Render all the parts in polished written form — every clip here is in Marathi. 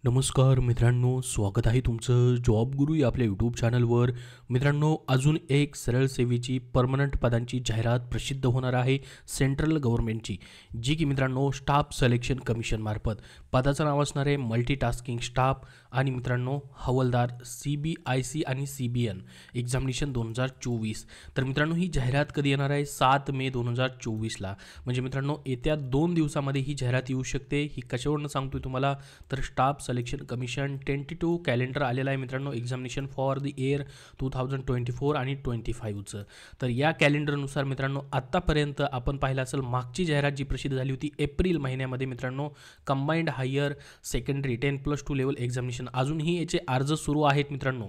नमस्कार मित्रांनो, स्वागत आहे तुमचं जॉब गुरु या आपल्या यूट्यूब चॅनलवर. मित्रांनो, अजून एक सरळ सेवेची परमनंट पदांची जाहिरात प्रसिद्ध होणार आहे सेंट्रल गव्हर्नमेंटची, जी की मित्रांनो स्टाफ सिलेक्शन कमिशनमार्फत. पदाचं नाव असणार आहे मल्टीटास्किंग स्टाफ आणि मित्रांनो हवालदार CBIC आणि CBN एक्झामिनेशन 2024. तर मित्रांनो ही जाहिरात कधी येणार आहे? 7 मे 2024ला. म्हणजे मित्रांनो येत्या 2 दिवसामध्ये ही जाहिरात येऊ शकते. ही कशावरून सांगतोय तुम्हाला, तर staff selection commission tentative calendar आलेलं आहे मित्रांनो एक्झामिनेशन फॉर द इयर 2024 आणि 25चं. तर या कॅलेंडरनुसार मित्रांनो आत्तापर्यंत आपण पाहिलं असेल मागची जाहिरात जी प्रसिद्ध झाली होती एप्रिल महिन्यामध्ये मित्रांनो, combined higher secondary 10+2 level examination, अजूनही याचे अर्ज सुरू आहेत मित्रांनो.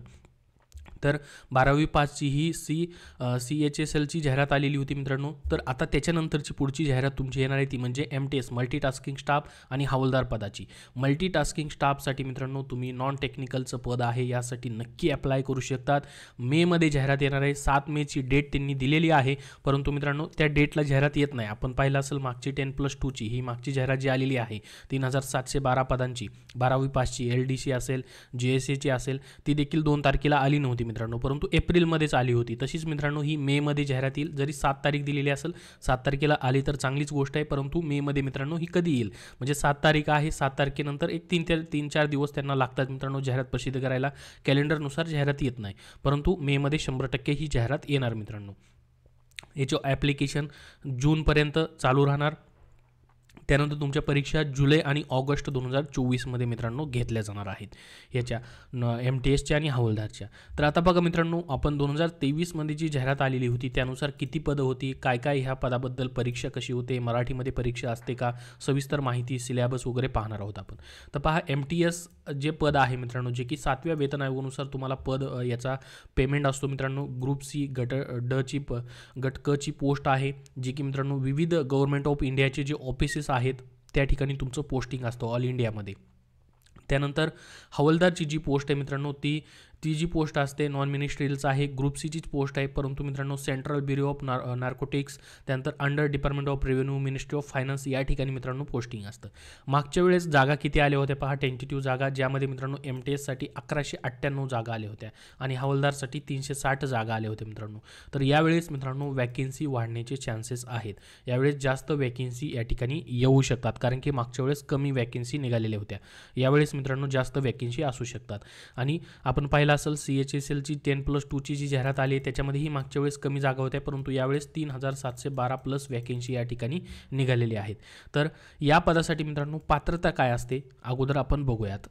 तर 12वी पासची ही CHSLची जाहिरात आलेली होती मित्रांनो. तर आता त्याच्यानंतरची पुढची जाहिरात तुमची येणार आहे ती म्हणजे MTS मल्टीटास्किंग स्टाफ आणि हवालदार पदाची. मल्टीटास्किंग स्टाफसाठी मित्रांनो तुम्ही नॉन टेक्निकलचं पद आहे यासाठी नक्की अप्लाय करू शकतात. मेमध्ये जाहिरात येणार आहे. 7 मेची डेट त्यांनी दिलेली आहे, परंतु मित्रांनो त्या डेटला जाहिरात येत नाही. आपण पाहिलं असेल मागची 10+2ची ही मागची जाहिरात जी आलेली आहे 3712 पदांची, 12वी पासची LDC असेल, GSAची असेल, ती देखील 2 तारखेला आली नव्हती मित्रांनो, परंतु एप्रिलमध्येच आली होती. तशीच मित्रांनो ही मेमध्ये जाहिरात येईल. जरी 7 तारीख दिलेली असेल, 7 तारखेला आली तर चांगलीच गोष्ट आहे, परंतु मेमध्ये मित्रांनो ही कधी येईल म्हणजे 7 तारीख आहे, 7 तारखेनंतर एक 3-4 दिवस त्यांना लागतात मित्रांनो जाहिरात प्रसिद्ध करायला. कॅलेंडरनुसार जाहिरात येत नाही, परंतु मेमध्ये 100% ही जाहिरात येणार मित्रांनो. याचं ॲप्लिकेशन जूनपर्यंत चालू राहणार. त्यानंतर तुमच्या परीक्षा जुलै आणि ऑगस्ट 2024मध्ये मित्रांनो घेतल्या जाणार आहेत याच्या MTSच्या आणि हवालदारच्या. तर आता बघा मित्रांनो, आपण 2023मध्ये जी जाहिरात आलेली होती त्यानुसार किती पदं होती, काय काय ह्या पदाबद्दल परीक्षा कशी होते, मराठीमध्ये परीक्षा असते का, सविस्तर माहिती सिलेबस वगैरे पाहणार आहोत आपण. तर पहा MTS जे पद आहे मित्रांनो, जे की 7व्या वेतन आयोगानुसार तुम्हाला पद याचा पेमेंट असतो मित्रांनो. ग्रुप C गट क ची पोस्ट आहे, जी की मित्रांनो विविध गव्हर्नमेंट ऑफ इंडियाचे जे ऑफिसेस आहेत त्या ठिकाणी तुमचं पोस्टिंग असतं ऑल इंडियामध्ये. त्यानंतर हवालदारची जी पोस्ट आहे मित्रांनो ती जी पोस्ट असते नॉन मिनिस्ट्रियलचं आहे, ग्रुप Cचीच पोस्ट आहे, परंतु मित्रांनो सेंट्रल ब्युरो ऑफ नार्कोटिक्स, त्यानंतर under department of revenue, ministry of finance या ठिकाणी मित्रांनो पोस्टिंग असतं. मागच्या वेळेस जागा किती आल्या होत्या पहा, टेंटेटिव्ह जागा, ज्यामध्ये मित्रांनो MTSसाठी 1198 जागा आल्या होत्या आणि हवालदारसाठी 360 जागा आल्या होत्या मित्रांनो. तर यावेळेस मित्रांनो वॅकेन्सी वाढण्याचे चान्सेस आहेत. यावेळेस जास्त वॅकेन्सी या ठिकाणी येऊ शकतात, कारण की मागच्या वेळेस कमी वॅकेन्सी निघालेल्या होत्या. यावेळेस मित्रांनो जास्त वॅकेन्सी असू शकतात. आणि आपण पाहिलं असेल CHSLची 10+2ची जी जाहिरात आली आहे त्याच्यामध्येही मागच्या वेळेस कमी जागा होत्या, परंतु यावेळेस 3712 प्लस वॅकेन्सी या ठिकाणी निघालेली आहेत. तर या पदासाठी मित्रांनो पात्रता काय असते अगोदर आपण बघूयात.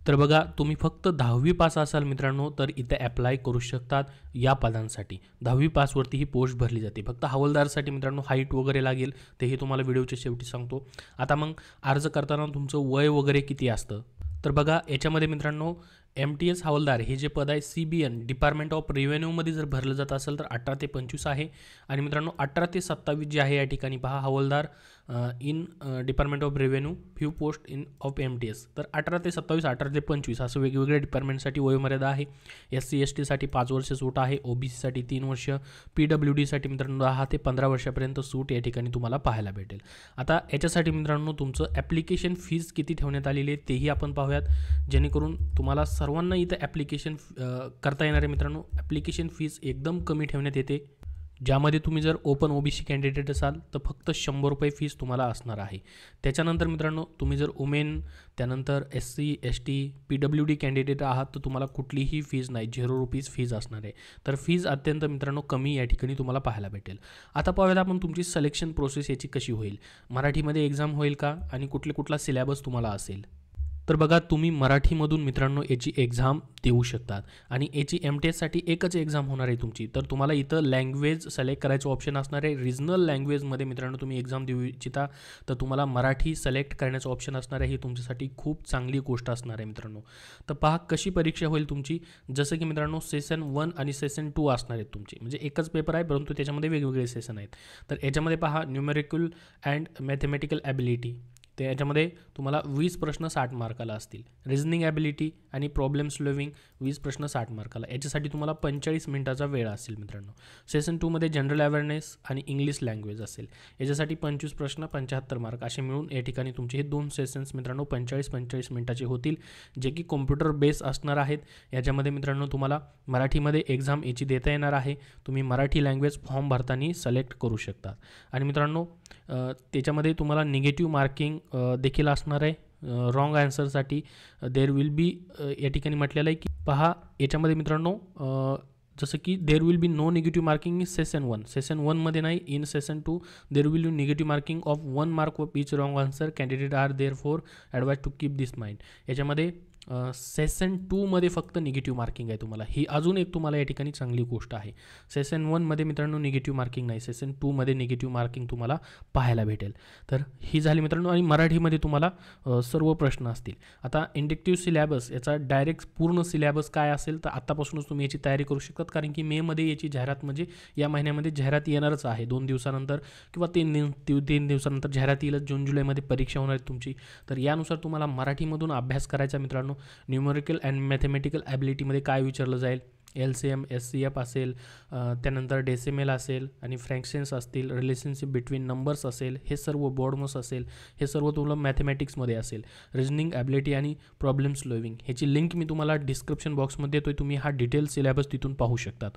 तर बघा, तुम्ही फक्त 10वी पास असाल मित्रांनो तर इथे अप्लाय करू शकतात या पदांसाठी. 10वी पासवरती ही पोस्ट भरली जाते. फक्त हवालदारसाठी मित्रांनो हाईट वगैरे लागेल, तेही तुम्हाला व्हिडिओच्या शेवटी सांगतो. आता मग अर्ज करताना तुमचं वय वगैरे किती असतं, तर बघा याच्यामध्ये मित्रांनो MTS हवालदार हे जे पद आहे CBN डिपार्टमेंट ऑफ रेव्हेन्यूमध्ये जर भरलं जात असेल तर 18 ते 25 आहे. आणि मित्रांनो 18 ते 27 जे आहे या ठिकाणी पहा हवालदार in department of revenue few post in of MTS, तर 18 ते 27, 18 ते 25 असं वेगवेगळ्या डिपार्टमेंटसाठी वयोमर्यादा आहे. SC STसाठी 5 वर्ष सूट आहे, OBCसाठी 3 वर्ष, PWDसाठी मित्रांनो 10 ते 15 वर्षापर्यंत सूट या ठिकाणी तुम्हाला पाहायला भेटेल. आता याच्यासाठी मित्रांनो तुमचं ॲप्लिकेशन फीज किती ठेवण्यात आलेली आहे तेही आपण पाहूयात, जेणेकरून तुम्हाला सर्वांना इथं ॲप्लिकेशन करता येणार आहे मित्रांनो. ॲप्लिकेशन फीज एकदम कमी ठेवण्यात येते, ज्यामध्ये तुम्ही जर ओपन OBC कॅन्डिडेट असाल तर फक्त 100 रुपये फीस तुम्हाला असणार आहे. त्याच्यानंतर मित्रांनो तुम्ही जर वुमेन, त्यानंतर SC ST PWD कॅन्डिडेट आहात तर तुम्हाला कुठलीही फीज नाही, 0 रुपीज फीज असणार आहे. तर फीज अत्यंत मित्रांनो कमी या ठिकाणी तुम्हाला पाहायला भेटेल. आता पाहूयात आपण तुमची सिलेक्शन प्रोसेस याची कशी होईल, मराठीमध्ये एक्झाम होईल का आणि कुठला सिलेबस तुम्हाला असेल. तर बघा, तुम्ही मराठीमधून मित्रांनो याची एक्झाम देऊ शकतात आणि याची MTSसाठी एकच एक्झाम होणार आहे तुमची. तर तुम्हाला इथं लँग्वेज सिलेक्ट करायचं ऑप्शन असणार आहे. रिजनल लँग्वेजमध्ये मित्रांनो तुम्ही एक्झाम देऊ इच्छिता तर तुम्हाला मराठी सिलेक्ट करण्याचं ऑप्शन असणार आहे. ही तुमच्यासाठी खूप चांगली गोष्ट असणार आहे मित्रांनो. तर पहा कशी परीक्षा होईल तुमची. जसं की मित्रांनो सेशन 1 आणि सेशन 2 असणार आहेत तुमची, म्हणजे एकच पेपर आहे परंतु त्याच्यामध्ये वेगवेगळे सेशन आहेत. तर याच्यामध्ये पहा न्यूमेरिकल अँड मॅथमॅटिकल ॲबिलिटी, ते याच्यामध्ये तुम्हाला 20 प्रश्न 60 मार्काला असतील. रिझनिंग ॲबिलिटी आणि प्रॉब्लेम सॉल्व्हिंग 20 प्रश्न 60 मार्काला. याच्यासाठी तुम्हाला 45 मिनिटाचा वेळ असेल मित्रांनो. सेशन 2 मध्ये जनरल अवेअरनेस आणि इंग्लिश लँग्वेज असेल. याच्यासाठी 25 प्रश्न 75 मार्क असे मिळून या ठिकाणी तुमचे हे 2 सेशन्स मित्रांनो 45 मिनिटाचे होतील, जे की कॉम्प्युटर बेस असणार आहेत. याच्यामध्ये मित्रांनो तुम्हाला मराठीमध्ये एक्झाम याची देता येणार आहे. तुम्ही मराठी लँग्वेज फॉर्म भरताना सिलेक्ट करू शकता. आणि मित्रांनो त्याच्यामध्ये तुम्हाला निगेटिव्ह मार्किंग देखील असणार आहे. रॉंग आन्सरसाठी देर विल बी या ठिकाणी म्हटलेलं आहे की पहा याच्यामध्ये मित्रांनो जसं की there will be no negative marking in session 1. Session 1मध्ये नाही, in session 2 there will be negative marking of 1 mark of each wrong answer. Candidate are there for advise to keep this mind. याच्यामध्ये सेशन 2मध्ये फक्त निगेटिव्ह मार्किंग आहे तुम्हाला. ही अजून एक तुम्हाला या ठिकाणी चांगली गोष्ट आहे. सेशन 1मध्ये मित्रांनो निगेटिव्ह मार्किंग नाही, सेशन 2मध्ये निगेटिव्ह मार्किंग तुम्हाला पाहायला भेटेल. तर ही झाली मित्रांनो. आणि मराठीमध्ये तुम्हाला सर्व प्रश्न असतील. आता इंडक्टिव्ह सिलॅबस याचा डायरेक्ट पूर्ण सिलॅबस काय असेल तर आत्तापासूनच तुम्ही याची तयारी करू शकतात, कारण की मेमध्ये याची जाहिरात म्हणजे या महिन्यामध्ये जाहिरात येणारच आहे. 2 दिवसानंतर किंवा 3 दिवसानंतर जाहिरात येईल. जून जुलैमध्ये परीक्षा होणार आहे तुमची. तर यानुसार तुम्हाला मराठीमधून अभ्यास करायचा मित्रांनो. न्यूमेरिकल अँड मॅथमॅटिकल ॲबिलिटीमध्ये काय विचारलं जाईल, LCM SCF असेल, त्यानंतर डेसिमेल असेल आणि फ्रॅक्शन्स असतील, रिलेशनशिप बिटवीन नंबर्स असेल, हे सर्व बोर्डमोस असेल, हे सर्व तुम्हाला मॅथमॅटिक्समध्ये असेल. रिजनिंग ॲबिलिटी आणि प्रॉब्लेम सॉल्व्हिंग ह्याची लिंक मी तुम्हाला डिस्क्रिप्शन बॉक्समध्ये देतो. तुम्ही हा डिटेल सिलेबस तिथून पाहू शकतात.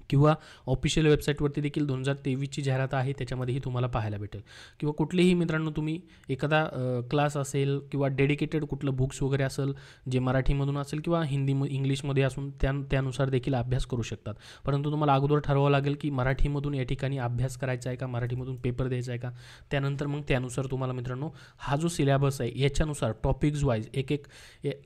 किंवा ऑफिशियल वेबसाईटवरती देखील 2023ची जाहिरात आहे, त्याच्यामध्येही तुम्हाला पाहायला भेटेल. किंवा कुठलेही मित्रांनो तुम्ही एखादा क्लास असेल किंवा डेडिकेटेड कुठलं बुक्स वगैरे असेल जे मराठीमधून असेल किंवा इंग्लिशमध्ये असून त्यानुसार देखील अभ्यास करू शकतात. परंतु तुम्हाला अगोदर ठरवावं लागेल की मराठीमधून या ठिकाणी अभ्यास करायचा आहे का, मराठीमधून पेपर द्यायचा आहे का. त्यानंतर मग त्यानुसार तुम्हाला मित्रांनो हा जो सिलेबस आहे याच्यानुसार टॉपिक्स वाईज एक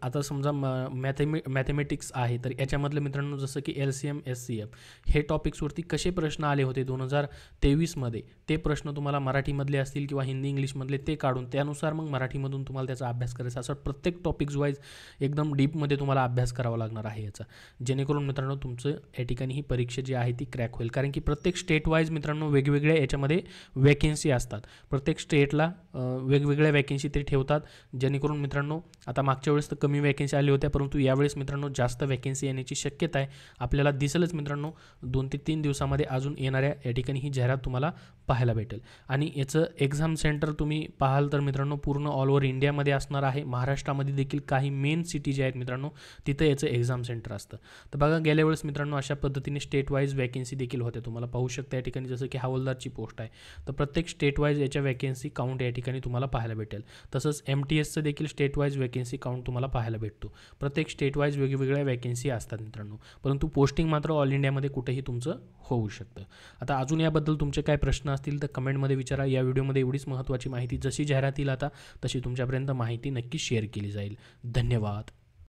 आता समजा मॅथमॅटिक्स आहे तर याच्यामधलं मित्रांनो जसं की LCM SCF हे टॉपिक्सवरती कसे प्रश्न आले होते 2023मध्ये, ते प्रश्न तुम्हाला मराठीमधले असतील किंवा हिंदी इंग्लिशमधले ते काढून त्यानुसार मग मराठीमधून तुम्हाला त्याचा अभ्यास करायचा. असं प्रत्येक टॉपिक्स वाईज एकदम डीपमध्ये तुम्हाला अभ्यास करावा लागणार आहे याचा, जेणेकरून मित्रांनो तुमचं या ठिकाणी ही परीक्षा जी आहे ती क्रॅक होईल. कारण की प्रत्येक स्टेट वाईज मित्रांनो वेगवेगळ्या याच्यामध्ये वॅकेन्सी असतात. प्रत्येक स्टेटला वेगवेगळ्या वॅकेन्सी ते ठेवतात, जेणेकरून मित्रांनो आता मागच्या वेळेस तर कमी वॅकेन्सी आल्या होत्या, परंतु यावेळेस मित्रांनो जास्त वॅकेन्सी येण्याची शक्यता आहे. आपल्याला दिसेलच मित्रांनो 2 ते 3 दिवसामध्ये अजून येणाऱ्या या ठिकाणी ही जाहिरात तुम्हाला पाहायला भेटेल. आणि याचं एक्झाम सेंटर तुम्ही पाहाल तर मित्रांनो पूर्ण ऑल ओव्हर इंडियामध्ये असणार आहे. महाराष्ट्रामध्ये देखील काही मेन सिटी जे आहेत मित्रांनो तिथं याचं एक्झाम सेंटर असतं. तर बघा गेल्या वेळेस मित्रांनो अशा पद्धतीने स्टेट वाईज वॅकेन्सी देखील होत्या. तुम्हाला पाहू शकता या ठिकाणी जसं की हवालदारची पोस्ट आहे, तर प्रत्येक स्टेट वाईज याच्या वॅकेन्सी काउंट या ठिकाणी तुम्हाला पाहायला भेटेल. तसंच MTSचं देखील स्टेट वाईज वॅकेन्सी काउंट तुम्हाला पाहायला भेटतो. प्रत्येक स्टेट वाईज वेगवेगळ्या वॅकेन्सी असतात मित्रांनो, परंतु पोस्टिंग मात्र ऑल इंडियामध्ये कुठेही तुमचं होऊ शकतं. आता अजून याबद्दल तुमचे काय प्रश्न असतील तर कमेंटमध्ये विचारा. या व्हिडिओमध्ये एवढीच महत्त्वाची माहिती, जशी जाहिरात येईल आता तशी तुमच्यापर्यंत माहिती नक्की शेअर केली जाईल. धन्यवाद.